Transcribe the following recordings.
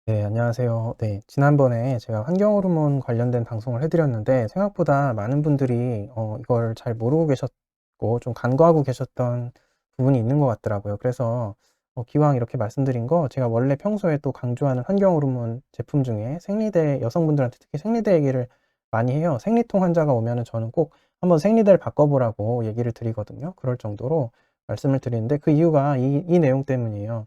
네, 안녕하세요. 네, 지난번에 제가 환경 호르몬 관련된 방송을 해드렸는데 생각보다 많은 분들이 이걸 잘 모르고 계셨고 좀 간과하고 계셨던 부분이 있는 것 같더라고요. 그래서 기왕 이렇게 말씀드린 거 제가 원래 평소에 또 강조하는 환경 호르몬 제품 중에 생리대 여성분들한테 특히 생리대 얘기를 많이 해요. 생리통 환자가 오면은 저는 꼭 한번 생리대를 바꿔보라고 얘기를 드리거든요. 그럴 정도로 말씀을 드리는데 그 이유가 이 내용 때문이에요.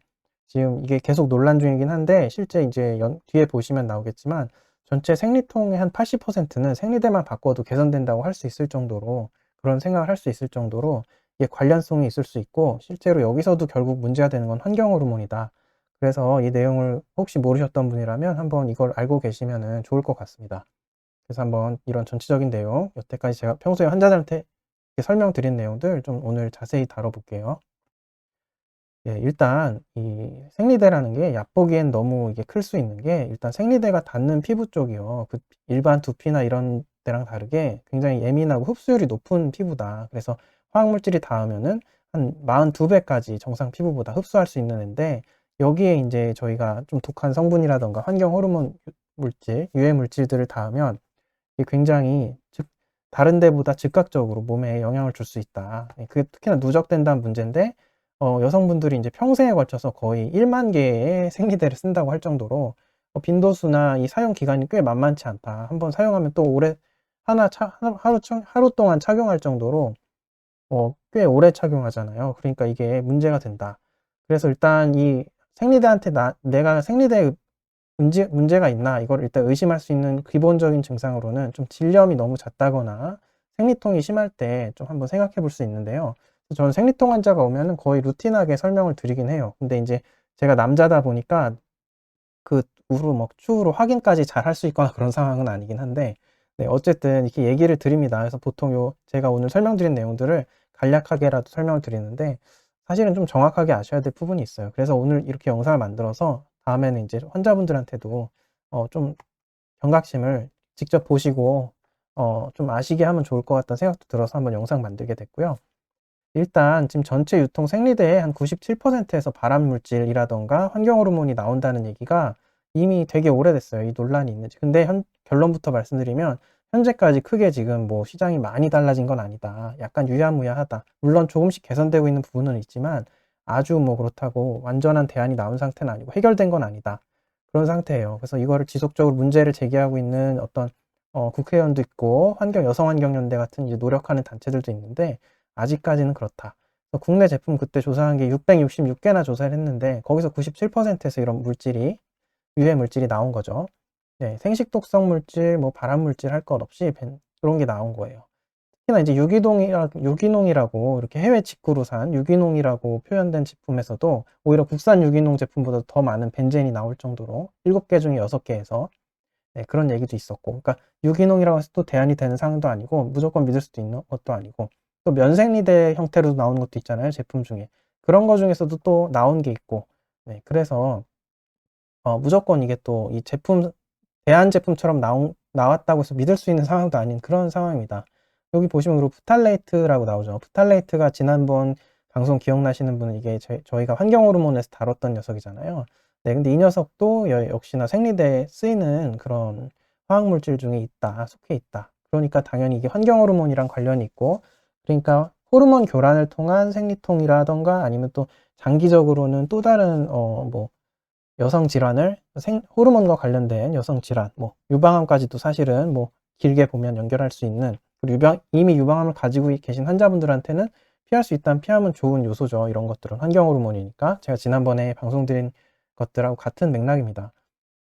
지금 이게 계속 논란 중이긴 한데 실제 이제 뒤에 보시면 나오겠지만 전체 생리통의 한 80%는 생리대만 바꿔도 개선된다고 할 수 있을 정도로 그런 생각을 할 수 있을 정도로 이게 관련성이 있을 수 있고 실제로 여기서도 결국 문제가 되는 건 환경 호르몬이다. 그래서 이 내용을 혹시 모르셨던 분이라면 한번 이걸 알고 계시면은 좋을 것 같습니다. 그래서 한번 이런 전체적인 내용, 여태까지 제가 평소에 환자들한테 설명드린 내용들 좀 오늘 자세히 다뤄볼게요. 예, 일단 이 생리대라는 게 얕보기엔 너무 이게 클 수 있는 게 일단 생리대가 닿는 피부 쪽이요. 그 일반 두피나 이런 데랑 다르게 굉장히 예민하고 흡수율이 높은 피부다. 그래서 화학물질이 닿으면은 한 42배까지 정상 피부보다 흡수할 수 있는 앤데 여기에 인제 저희가 좀 독한 성분이라든가 환경 호르몬 물질, 유해 물질들을 닿으면 이게 굉장히 다른 데보다 즉각적으로 몸에 영향을 줄 수 있다. 예, 그게 특히나 누적된다는 문제인데 여성분들이 인제 평생에 걸쳐서 거의 1만 개의 생리대를 쓴다고 할 정도로 빈도수나 이 사용 기간이 꽤 만만치 않다. 한번 사용하면 또 오래 하나 차 하루 동안 착용할 정도로 꽤 오래 착용하잖아요. 그러니까 이게 문제가 된다. 그래서 일단 이 생리대한테 내가 생리대에 문제가 있나 이걸 일단 의심할 수 있는 기본적인 증상으로는 좀 질염이 너무 잦다거나 생리통이 심할 때 좀 한번 생각해 볼 수 있는데요. 저는 생리통 환자가 오면은 거의 루틴하게 설명을 드리긴 해요. 근데 인제 제가 남자다 보니까 그 후로 뭐 추후로 확인까지 잘 할 수 있거나 그런 상황은 아니긴 한데 네, 어쨌든 이렇게 얘기를 드립니다. 그래서 보통 제가 오늘 설명드린 내용들을 간략하게라도 설명을 드리는데 사실은 좀 정확하게 아셔야 될 부분이 있어요. 그래서 오늘 이렇게 영상을 만들어서 다음에는 인제 환자분들한테도 좀 경각심을 직접 보시고 좀 아시게 하면 좋을 것 같다는 생각도 들어서 한번 영상 만들게 됐고요. 일단 지금 전체 유통 생리대의 한 97%에서 발암 물질이라든가 환경 호르몬이 나온다는 얘기가 이미 되게 오래됐어요, 이 논란이 있는 지. 근데 결론부터 말씀드리면 현재까지 크게 지금 뭐 시장이 많이 달라진 건 아니다. 약간 유야무야하다. 물론 조금씩 개선되고 있는 부분은 있지만 아주 뭐 그렇다고 완전한 대안이 나온 상태는 아니고 해결된 건 아니다. 그런 상태예요. 그래서 이거를 지속적으로 문제를 제기하고 있는 어떤 국회의원도 있고 여성환경연대 같은 이제 노력하는 단체들도 있는데 아직까지는 그렇다. 국내 제품 그때 조사한 게 666개나 조사를 했는데 거기서 97%에서 이런 물질이 유해 물질이 나온 거죠. 네, 생식 독성 물질, 뭐 발암 물질 할 것 없이 그런 게 나온 거예요. 특히나 이제 유기농이라고 이렇게 해외 직구로 산 유기농이라고 표현된 제품에서도 오히려 국산 유기농 제품보다 더 많은 벤젠이 나올 정도로 7개 중에 6개에서 네, 그런 얘기도 있었고, 그러니까 유기농이라고 해서 또 대안이 되는 상황도 아니고 무조건 믿을 수도 있는 것도 아니고 또 면생리대 형태로 나오는 것도 있잖아요, 제품 중에. 그런 거 중에서도 또 나온 게 있고, 네, 그래서 무조건 이게 또 이 제품 대안 제품처럼 나왔다고 해서 믿을 수 있는 상황도 아닌 그런 상황입니다. 여기 보시면 그리고 프탈레이트라고 나오죠. 프탈레이트가 지난번 방송 기억나시는 분은 이게 저희가 환경 호르몬에서 다뤘던 녀석이잖아요. 네, 근데 이 녀석도 역시나 생리대에 쓰이는 그런 화학 물질 중에 속해 있다. 그러니까 당연히 이게 환경 호르몬이랑 관련이 있고, 그러니까 호르몬 교란을 통한 생리통이라든가 아니면 또 장기적으로는 또 다른 뭐 여성 질환을 호르몬과 관련된 여성 질환, 뭐 유방암까지도 사실은 뭐 길게 보면 연결할 수 있는, 그리고 이미 유방암을 가지고 계신 환자분들한테는 피할 수 있다면 피하면 좋은 요소죠. 이런 것들은 환경 호르몬이니까. 제가 지난번에 방송드린 것들하고 같은 맥락입니다.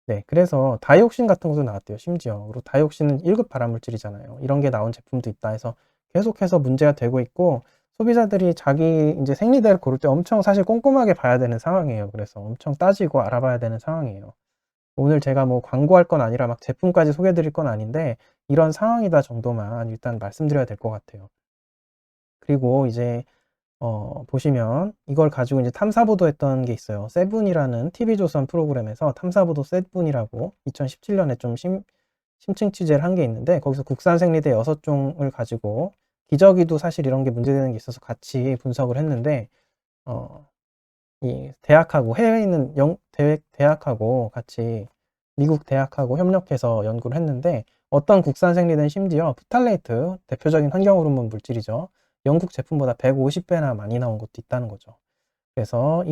네, 그래서 다이옥신 같은 것도 나왔대요, 심지어. 그리고 다이옥신은 1급 발암 물질이잖아요. 이런 게 나온 제품도 있다 해서 계속해서 문제가 되고 있고, 소비자들이 자기 이제 생리대를 고를 때 엄청 사실 꼼꼼하게 봐야 되는 상황이에요. 그래서 엄청 따지고 알아봐야 되는 상황이에요. 오늘 제가 뭐 광고할 건 아니라 막 제품까지 소개해 드릴 건 아닌데 이런 상황이다 정도만 일단 말씀드려야 될 것 같아요. 그리고 이제 보시면 이걸 가지고 이제 탐사 보도했던 게 있어요. 세븐이라는 TV조선 프로그램에서 탐사 보도 세븐이라고 2017년에 좀 심층 취재를 한 게 있는데 거기서 국산 생리대 6종을 가지고 기저귀도 사실 이런 게 문제되는 게 있어서 같이 분석을 했는데 어 이 대학하고 해외에 있는 대학하고 같이 미국 대학하고 협력해서 연구를 했는데 어떤 국산 생리대는 심지어 프탈레이트 대표적인 환경 호르몬 물질이죠. 영국 제품보다 150배나 많이 나온 것도 있다는 거죠. 그래서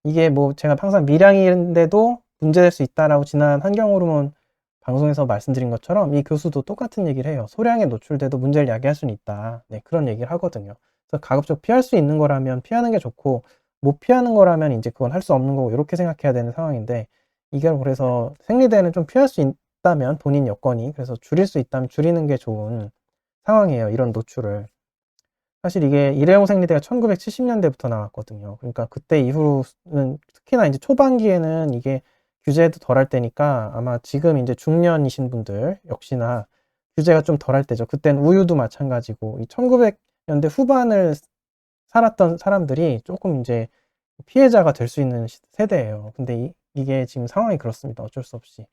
이게 뭐 제가 항상 미량인데도 문제될 수 있다라고 지난 환경 호르몬 방송에서 말씀드린 것처럼 이 교수도 똑같은 얘기를 해요. 소량에 노출돼도 문제를 야기할 수는 있다. 네, 그런 얘기를 하거든요. 그래서 가급적 피할 수 있는 거라면 피하는 게 좋고 못 피하는 거라면 이제 그건 할 수 없는 거고 이렇게 생각해야 되는 상황인데 이걸 그래서 생리대는 좀 피할 수 있다면 본인 여건이 그래서 줄일 수 있다면 줄이는 게 좋은 상황이에요. 이런 노출을. 사실 이게 일회용 생리대가 1970년대부터 나왔거든요. 그러니까 그때 이후로는 특히나 이제 초반기에는 이게 규제도 덜할 때니까 아마 지금 이제 중년이신 분들 역시나 규제가 좀 덜할 때죠. 그땐 우유도 마찬가지고 이 1900년대 후반을 살았던 사람들이 조금 이제 피해자가 될 수 있는 세대예요. 근데 이게 지금 상황이 그렇습니다. 어쩔 수 없이.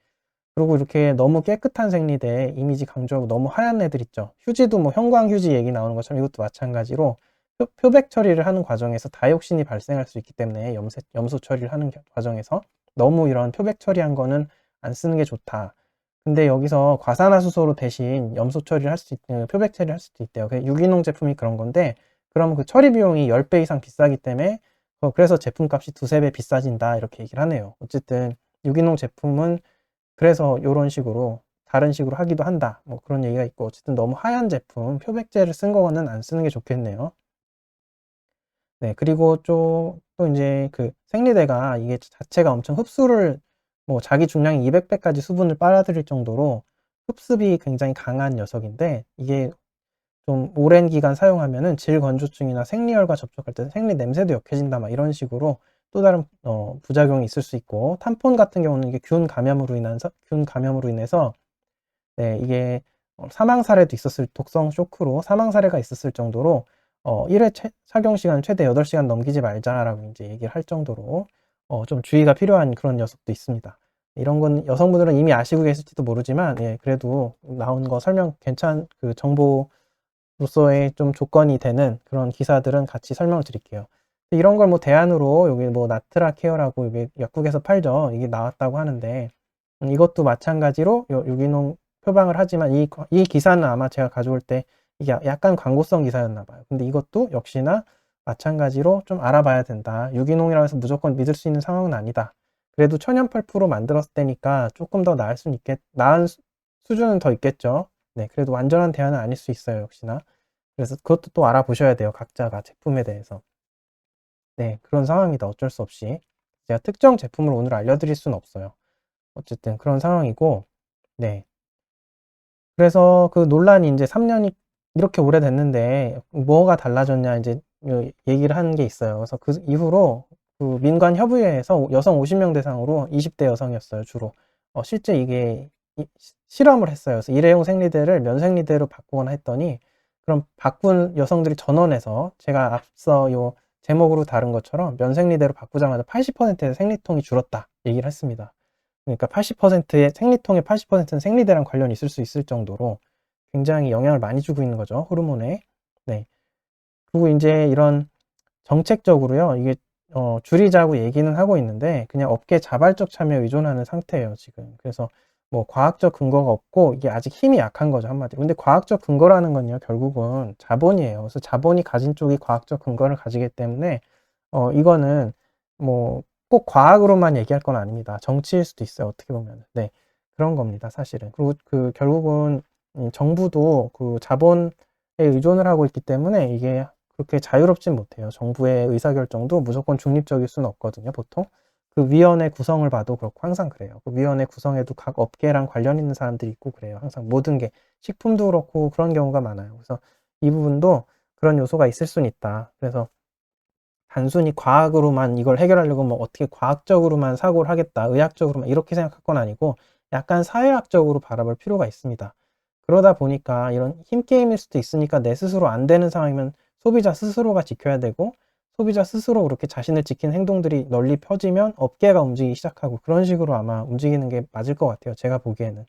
그리고 이렇게 너무 깨끗한 생리대 이미지 강조하고 너무 하얀 애들 있죠. 휴지도 뭐 형광 휴지 얘기 나오는 것처럼 이것도 마찬가지로 표백 처리를 하는 과정에서 다이옥신이 발생할 수 있기 때문에 염소 처리를 하는 과정에서 너무 이런 표백 처리한 거는 안 쓰는 게 좋다. 근데 여기서 과산화수소로 대신 염소 처리를 할 수 있는 표백 처리를 할 수도 있대요. 유기농 제품이 그런 건데 그러면 그 처리 비용이 10배 이상 비싸기 때문에 그래서 제품값이 두세 배 비싸진다 이렇게 얘기를 하네요. 어쨌든 유기농 제품은 그래서 요런 식으로 다른 식으로 하기도 한다. 뭐 그런 얘기가 있고 어쨌든 너무 하얀 제품, 표백제를 쓴 거는 안 쓰는 게 좋겠네요. 네. 그리고 또 인제 그 생리대가 이게 자체가 엄청 흡수를 뭐 자기 중량의 200배까지 수분을 빨아들일 정도로 흡습이 굉장히 강한 녀석인데 이게 좀 오랜 기간 사용하면은 질건조증이나 생리혈과 접촉할 때 생리 냄새도 역해진다 막 이런 식으로 또 다른 부작용이 있을 수 있고 탐폰 같은 경우는 이게 균 감염으로 인해서 네 이게 사망 사례도 있었을 독성 쇼크로 사망 사례가 있었을 정도로 1회 착용 시간 최대 8 시간 넘기지 말자."라고 인제 얘기를 할 정도로 좀 주의가 필요한 그런 녀석도 있습니다. 이런 건 여성분들은 이미 아시고 계실지도 모르지만 예 그래도 나온 거 설명 그 정보로서의 좀 조건이 되는 그런 기사들은 같이 설명을 드릴게요. 이런 걸 뭐 대안으로 여기 뭐 나트라 케어라고 이게 약국에서 팔죠. 이게 나왔다고 하는데 이것도 마찬가지로 유기농 표방을 하지만 이 기사는 아마 제가 가져올 때 이게 약간 광고성 기사였나 봐요. 근데 이것도 역시나 마찬가지로 좀 알아봐야 된다. 유기농이라고 해서 무조건 믿을 수 있는 상황은 아니다. 그래도 천연 펄프로 만들었을 때니까 조금 더 나을 수는 나은 수준은 더 있겠죠. 네, 그래도 완전한 대안은 아닐 수 있어요, 역시나. 그래서 그것도 또 알아보셔야 돼요, 각자가 제품에 대해서. 네, 그런 상황입니다, 어쩔 수 없이. 제가 특정 제품을 오늘 알려드릴 수는 없어요. 어쨌든 그런 상황이고 네. 그래서 그 논란이 인제 3 년이 이렇게 오래됐는데 뭐가 달라졌냐 인제 얘기를 한 게 있어요. 그래서 그 이후로 그 민관 협의회에서 여성 50명 대상으로 20대 여성이었어요, 주로. 실제 이게 실험을 했어요. 그래서 일회용 생리대를 면생리대로 바꾸거나 했더니 그럼 바꾼 여성들이 전원에서 제가 앞서 제목으로 다룬 것처럼 면생리대로 바꾸자마자 80%의 생리통이 줄었다 얘기를 했습니다. 그러니까 80%의 생리통의 80%는 생리대랑 관련이 있을 수 있을 정도로 굉장히 영향을 많이 주고 있는 거죠, 호르몬에. 네. 그리고 인제 이런 정책적으로요. 이게 줄이자고 얘기는 하고 있는데 그냥 업계 자발적 참여에 의존하는 상태예요, 지금. 그래서 뭐 과학적 근거가 없고 이게 아직 힘이 약한 거죠, 한마디로. 근데 과학적 근거라는 건요, 결국은 자본이에요. 그래서 자본이 가진 쪽이 과학적 근거를 가지기 때문에 이거는 뭐 꼭 과학으로만 얘기할 건 아닙니다. 정치일 수도 있어요, 어떻게 보면은. 네. 그런 겁니다, 사실은. 그리고 결국은 정부도 그 자본에 의존을 하고 있기 때문에 이게 그렇게 자유롭진 못해요. 정부의 의사결정도 무조건 중립적일 수는 없거든요, 보통. 그 위원회 구성을 봐도 그렇고 항상 그래요. 그 위원회 구성에도 각 업계랑 관련 있는 사람들이 있고 그래요. 항상 모든 게 식품도 그렇고 그런 경우가 많아요. 그래서 이 부분도 그런 요소가 있을 수는 있다. 그래서 단순히 과학으로만 이걸 해결하려고 뭐 어떻게 과학적으로만 사고를 하겠다, 의학적으로만 이렇게 생각할 건 아니고 약간 사회학적으로 바라볼 필요가 있습니다. 그러다 보니까 이런 힘게임일 수도 있으니까 내 스스로 안 되는 상황이면 소비자 스스로가 지켜야 되고 소비자 스스로 그렇게 자신을 지키는 행동들이 널리 펴지면 업계가 움직이기 시작하고 그런 식으로 아마 움직이는 게 맞을 것 같아요, 제가 보기에는.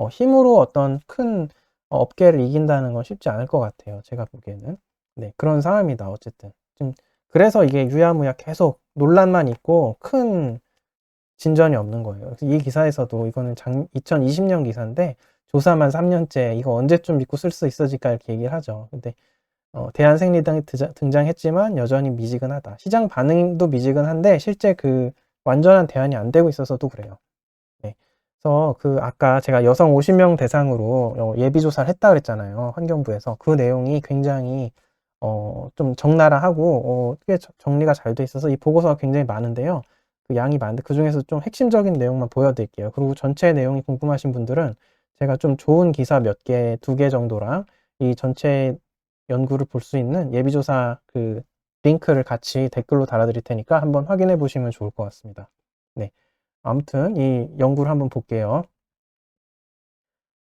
힘으로 어떤 큰 업계를 이긴다는 건 쉽지 않을 것 같아요, 제가 보기에는. 네, 그런 상황입니다, 어쨌든. 좀 그래서 이게 유야무야 계속 논란만 있고 큰 진전이 없는 거예요. 그래서 이 기사에서도 이거는 2020년 기사인데 조사만 3년째 이거 언제쯤 믿고 쓸 수 있어질까 이렇게 얘기를 하죠. 근데 대한생리당이 등장했지만 여전히 미지근하다. 시장 반응도 미지근한데 실제 그 완전한 대안이 안 되고 있어서도 그래요. 네. 그래서 그 아까 제가 여성 50명 대상으로 예비조사를 했다 그랬잖아요. 환경부에서. 그 내용이 굉장히 좀 적나라하고 꽤 정리가 잘 돼 있어서 이 보고서가 굉장히 많은데요. 그 양이 많은데 그중에서 좀 핵심적인 내용만 보여드릴게요. 그리고 전체 내용이 궁금하신 분들은 제가 좀 좋은 기사 몇 개, 2개 정도랑 이 전체 연구를 볼 수 있는 예비조사 그 링크를 같이 댓글로 달아드릴 테니까 한번 확인해 보시면 좋을 것 같습니다. 네. 아무튼 이 연구를 한번 볼게요.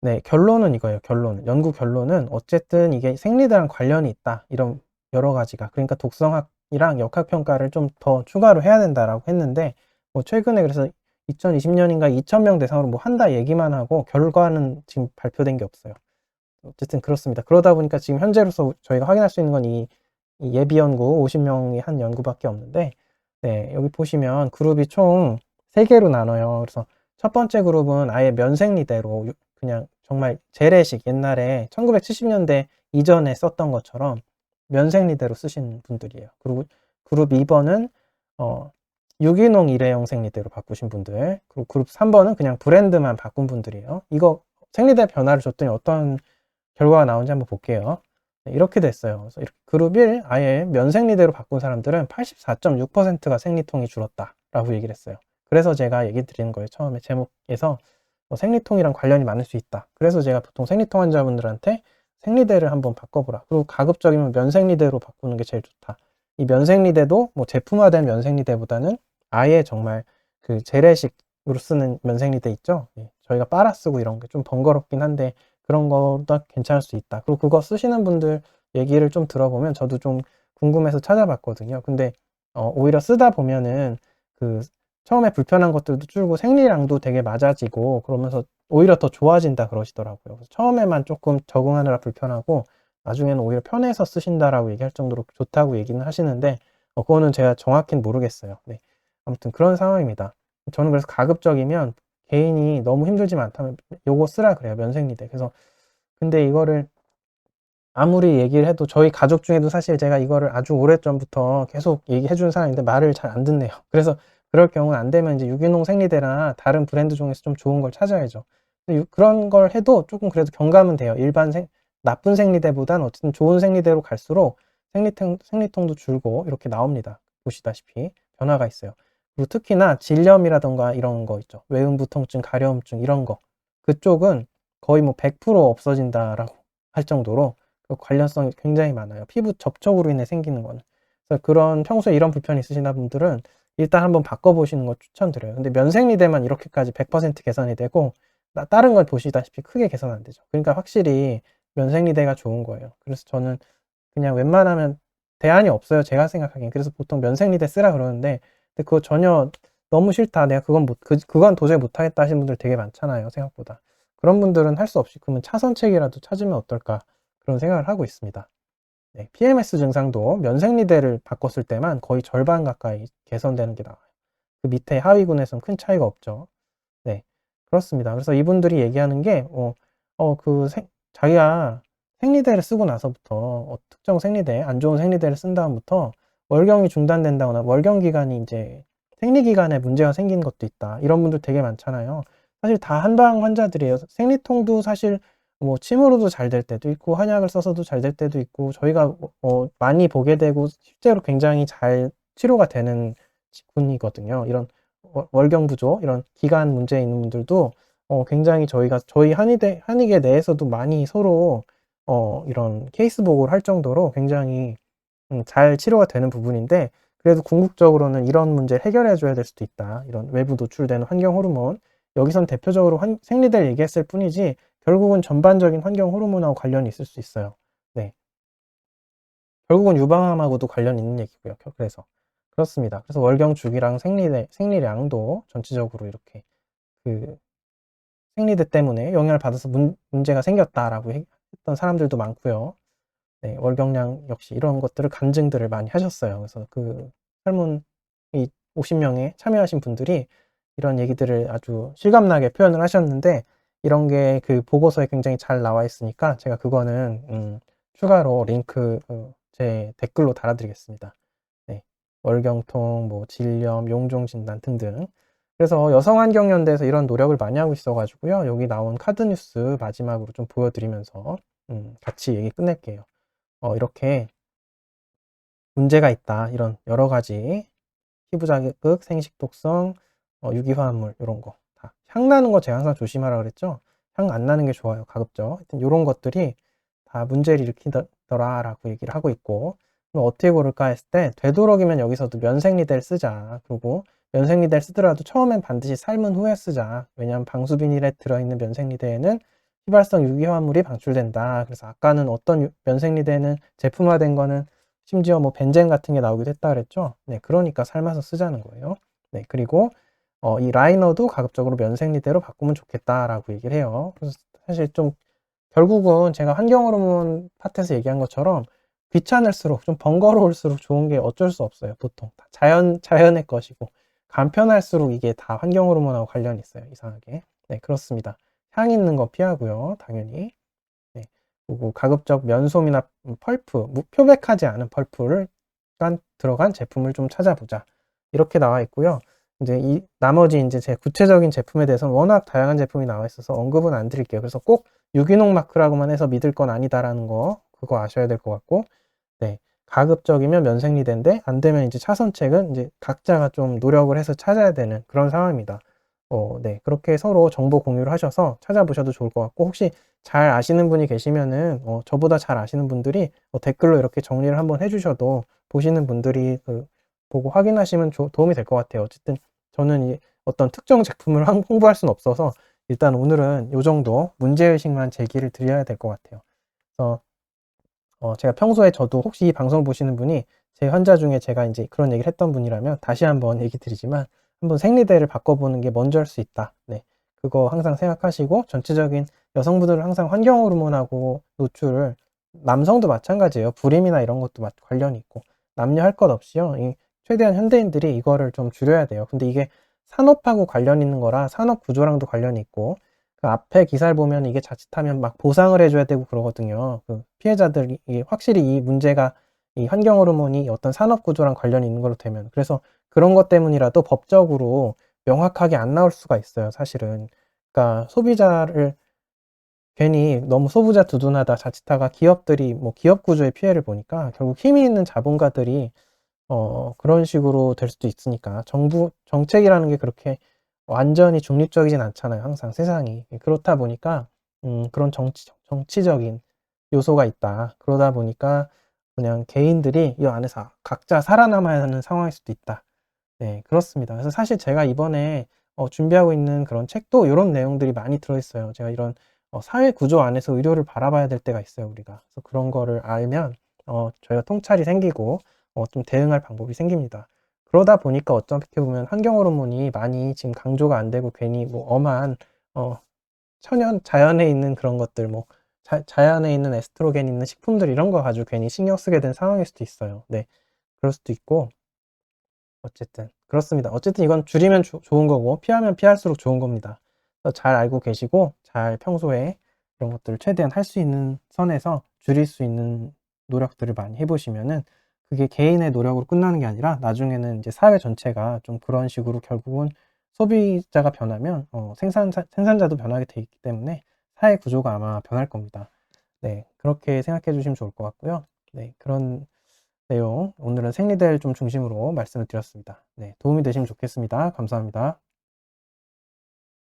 네, 결론은 이거예요. 결론. 연구 결론은 어쨌든 이게 생리대랑 관련이 있다. 이런 여러 가지가. 그러니까 독성학이랑 역학평가를 좀 더 추가로 해야 된다라고 했는데 뭐 최근에 그래서 2020년인가 2,000명 대상으로 뭐 한다 얘기만 하고 결과는 지금 발표된 게 없어요. 어쨌든 그렇습니다. 그러다 보니까 지금 현재로서 저희가 확인할 수 있는 건 이 예비 연구 50명이 한 연구밖에 없는데 네, 여기 보시면 그룹이 총 3개로 나눠요. 그래서 첫 번째 그룹은 아예 면생리대로 그냥 정말 재래식 옛날에 1970년대 이전에 썼던 것처럼 면생리대로 쓰신 분들이에요. 그리고 그룹 2번은 유기농 일회용 생리대로 바꾸신 분들, 그리고 그룹 3번은 그냥 브랜드만 바꾼 분들이에요. 이거 생리대 변화를 줬더니 어떤 결과가 나온지 한번 볼게요. 네, 이렇게 됐어요. 그래서 이렇게 그룹 1 아예 면생리대로 바꾼 사람들은 84.6%가 생리통이 줄었다라고 얘기를 했어요. 그래서 제가 얘기 드리는 거예요. 처음에 제목에서 생리통이랑 관련이 많을 수 있다. 그래서 제가 보통 생리통 환자분들한테 생리대를 한번 바꿔보라. 그리고 가급적이면 면생리대로 바꾸는 게 제일 좋다. 이 면생리대도 뭐 제품화된 면생리대보다는 아예 정말 그 재래식으로 쓰는 면생리대 있죠. 예, 저희가 빨아 쓰고 이런 게 좀 번거롭긴 한데 그런 거보다 괜찮을 수 있다. 그리고 그거 쓰시는 분들 얘기를 좀 들어보면 저도 좀 궁금해서 찾아봤거든요. 근데 오히려 쓰다 보면은 그 처음에 불편한 것들도 줄고 생리량도 되게 맞아지고 그러면서 오히려 더 좋아진다 그러시더라고요. 그래서 처음에만 조금 적응하느라 불편하고 나중에는 오히려 편해서 쓰신다라고 얘기할 정도로 좋다고 얘기는 하시는데 그거는 제가 정확히는 모르겠어요. 네. 아무튼 그런 상황입니다. 저는 그래서 가급적이면 개인이 너무 힘들지만 않다면 요거 쓰라 그래요. 면생리대. 그래서 근데 이거를 아무리 얘기를 해도 저희 가족 중에도 사실 제가 이거를 아주 오래전부터 계속 얘기해 주는 사람인데 말을 잘 안 듣네요. 그래서 그럴 경우는 안 되면 이제 유기농 생리대나 다른 브랜드 중에서 좀 좋은 걸 찾아야죠. 근데 그런 걸 해도 조금 그래도 경감은 돼요. 나쁜 생리대보단 어쨌든 좋은 생리대로 갈수록 생리통도 줄고 이렇게 나옵니다. 보시다시피 변화가 있어요. 그리고 특히나 질염이라던가 이런 거 있죠. 외음부통증, 가려움증 이런 거. 그쪽은 거의 뭐 100% 없어진다라고 할 정도로 그 관련성이 굉장히 많아요. 피부 접촉으로 인해 생기는 거는. 그래서 그런 평소에 이런 불편이 있으신 분들은 일단 한번 바꿔보시는 거 추천드려요. 근데 면생리대만 이렇게까지 100% 개선이 되고 다른 걸 보시다시피 크게 개선 안 되죠. 그러니까 확실히 면생리대가 좋은 거예요. 그래서 저는 그냥 웬만하면 대안이 없어요. 제가 생각하기엔. 그래서 보통 면생리대 쓰라 그러는데 근데 그거 전혀 너무 싫다. 내가 그건 도저히 못하겠다 하시는 분들 되게 많잖아요. 생각보다. 그런 분들은 할 수 없이 그러면 차선책이라도 찾으면 어떨까 그런 생각을 하고 있습니다. 네, PMS 증상도 면생리대를 바꿨을 때만 거의 절반 가까이 개선되는 게 나와요. 그 밑에 하위군에서는 큰 차이가 없죠. 네, 그렇습니다. 그래서 이분들이 얘기하는 게, 자기가 생리대를 쓰고 나서부터, 특정 생리대, 안 좋은 생리대를 쓴 다음부터 월경이 중단된다거나 월경 기간이 이제 생리 기간에 문제가 생긴 것도 있다. 이런 분들 되게 많잖아요. 사실 다 한방 환자들이에요. 생리통도 사실 뭐 침으로도 잘 될 때도 있고 한약을 써서도 잘 될 때도 있고 저희가 많이 보게 되고 실제로 굉장히 잘 치료가 되는 직군이거든요. 이런 월경 부조 이런 기관 문제 있는 분들도 굉장히 저희 한의계 내에서도 많이 서로 이런 케이스 보고를 할 정도로 굉장히 잘 치료가 되는 부분인데 그래도 궁극적으로는 이런 문제를 해결해 줘야 될 수도 있다. 이런 외부 노출되는 환경 호르몬 여기선 대표적으로 생리대를 얘기했을 뿐이지 결국은 전반적인 환경 호르몬하고 관련이 있을 수 있어요. 네. 결국은 유방암하고도 관련 있는 얘기고요. 그래서 그렇습니다. 그래서 월경 주기랑 생리량도 전체적으로 이렇게 그 생리대 때문에 영향을 받아서 문제가 생겼다라고 했던 사람들도 많고요. 네, 월경량 역시 이런 것들을 간증들을 많이 하셨어요. 그래서 그 설문 이 50명에 참여하신 분들이 이런 얘기들을 아주 실감나게 표현을 하셨는데 이런 게 그 보고서에 굉장히 잘 나와 있으니까 제가 그거는 추가로 링크 제 댓글로 달아드리겠습니다. 네, 월경통, 뭐 질염, 용종 진단 등등. 그래서 여성환경연대에서 이런 노력을 많이 하고 있어가지고요. 여기 나온 카드 뉴스 마지막으로 좀 보여드리면서 같이 얘기 끝낼게요. 이렇게 문제가 있다. 이런 여러 가지 피부 자극, 생식 독성, 유기화합물 이런 거 다. 향 나는 거 제가 항상 조심하라 그랬죠. 향 안 나는 게 좋아요. 가급적. 하여튼 이런 것들이 다 문제를 일으키더라라고 얘기를 하고 있고 그럼 어떻게 고를까 했을 때 되도록이면 여기서도 면생리대를 쓰자. 그리고 면생리대를 쓰더라도 처음엔 반드시 삶은 후에 쓰자. 왜냐하면 방수비닐에 들어있는 면생리대에는 휘발성 유기화합물이 방출된다. 그래서 아까는 어떤 면생리대는 제품화된 거는 심지어 뭐 벤젠 같은 게 나오기도 했다 그랬죠. 네, 그러니까 삶아서 쓰자는 거예요. 네, 그리고 이 라이너도 가급적으로 면생리대로 바꾸면 좋겠다라고 얘기를 해요. 그래서 사실 좀 결국은 제가 환경호르몬 파트에서 얘기한 것처럼 귀찮을수록 좀 번거로울수록 좋은 게 어쩔 수 없어요. 보통 다 자연의 것이고 간편할수록 이게 다 환경호르몬하고 관련이 있어요. 이상하게. 네, 그렇습니다. 향 있는 거 피하고요. 당연히. 네. 그리고 가급적 면솜이나 펄프, 표백하지 않은 펄프를 들어간 제품을 좀 찾아보자. 이렇게 나와 있고요. 이제 이 나머지 이제 제 구체적인 제품에 대해서는 워낙 다양한 제품이 나와 있어서 언급은 안 드릴게요. 그래서 꼭 유기농 마크라고만 해서 믿을 건 아니다라는 거 그거 아셔야 될 것 같고, 네. 가급적이면 면생리대인데 안 되면 이제 차선책은 이제 각자가 좀 노력을 해서 찾아야 되는 그런 상황입니다. 네. 그렇게 서로 정보 공유를 하셔서 찾아보셔도 좋을 것 같고, 혹시 잘 아시는 분이 계시면은 저보다 잘 아시는 분들이 댓글로 이렇게 정리를 한번 해주셔도 보시는 분들이 보고 확인하시면 도움이 될 것 같아요. 어쨌든 저는 이 어떤 특정 제품을 홍보할 수는 없어서 일단 오늘은 요 정도 문제의식만 제기를 드려야 될 것 같아요. 그래서 제가 평소에 저도 혹시 이 방송을 보시는 분이 제 환자 중에 제가 이제 그런 얘기를 했던 분이라면 다시 한번 얘기 드리지만 한번 생리대를 바꿔보는 게 먼저 할 수 있다. 네. 그거 항상 생각하시고 전체적인 여성분들은 항상 환경 호르몬하고 노출을 남성도 마찬가지예요. 불임이나 이런 것도 관련이 있고 남녀 할 것 없이요. 최대한 현대인들이 이거를 좀 줄여야 돼요. 근데 이게 산업하고 관련 있는 거라 산업 구조랑도 관련이 있고 그 앞에 기사를 보면 이게 자칫하면 막 보상을 해줘야 되고 그러거든요. 그 피해자들이 확실히 이 문제가 이 환경 호르몬이 어떤 산업 구조랑 관련이 있는 걸로 되면 그래서 그런 것 때문이라도 법적으로 명확하게 안 나올 수가 있어요, 사실은. 그러니까 소비자를 괜히 너무 소부자 두둔하다 자칫하가 기업들이 뭐 기업 구조의 피해를 보니까 결국 힘이 있는 자본가들이 그런 식으로 될 수도 있으니까 정부 정책이라는 게 그렇게 완전히 중립적이진 않잖아요. 항상 세상이. 그렇다 보니까 그런 정치적인 요소가 있다. 그러다 보니까 그냥 개인들이 이 안에서 각자 살아남아야 하는 상황일 수도 있다. 네, 그렇습니다. 그래서 사실 제가 이번에 준비하고 있는 그런 책도 이런 내용들이 많이 들어있어요. 제가 이런 사회 구조 안에서 의료를 바라봐야 될 때가 있어요, 우리가. 그래서 그런 거를 알면 저희가 통찰이 생기고 좀 대응할 방법이 생깁니다. 그러다 보니까 어떻게 보면 환경 호르몬이 많이 지금 강조가 안 되고 괜히 뭐 엄한 어, 자연에 있는 그런 것들 뭐 자연에 있는 에스트로겐 있는 식품들 이런 거 가지고 괜히 신경 쓰게 된 상황일 수도 있어요. 네, 그럴 수도 있고 어쨌든 그렇습니다. 어쨌든 이건 줄이면 좋은 거고 피하면 피할수록 좋은 겁니다. 그래서 잘 알고 계시고 잘 평소에 이런 것들을 최대한 할 수 있는 선에서 줄일 수 있는 노력들을 많이 해보시면은 그게 개인의 노력으로 끝나는 게 아니라 나중에는 이제 사회 전체가 좀 그런 식으로 결국은 소비자가 변하면 생산자도 변하게 돼 있기 때문에 사회 구조가 아마 변할 겁니다. 네, 그렇게 생각해 주시면 좋을 것 같고요. 네, 그런 내용 오늘은 생리대를 좀 중심으로 말씀을 드렸습니다. 네, 도움이 되시면 좋겠습니다. 감사합니다.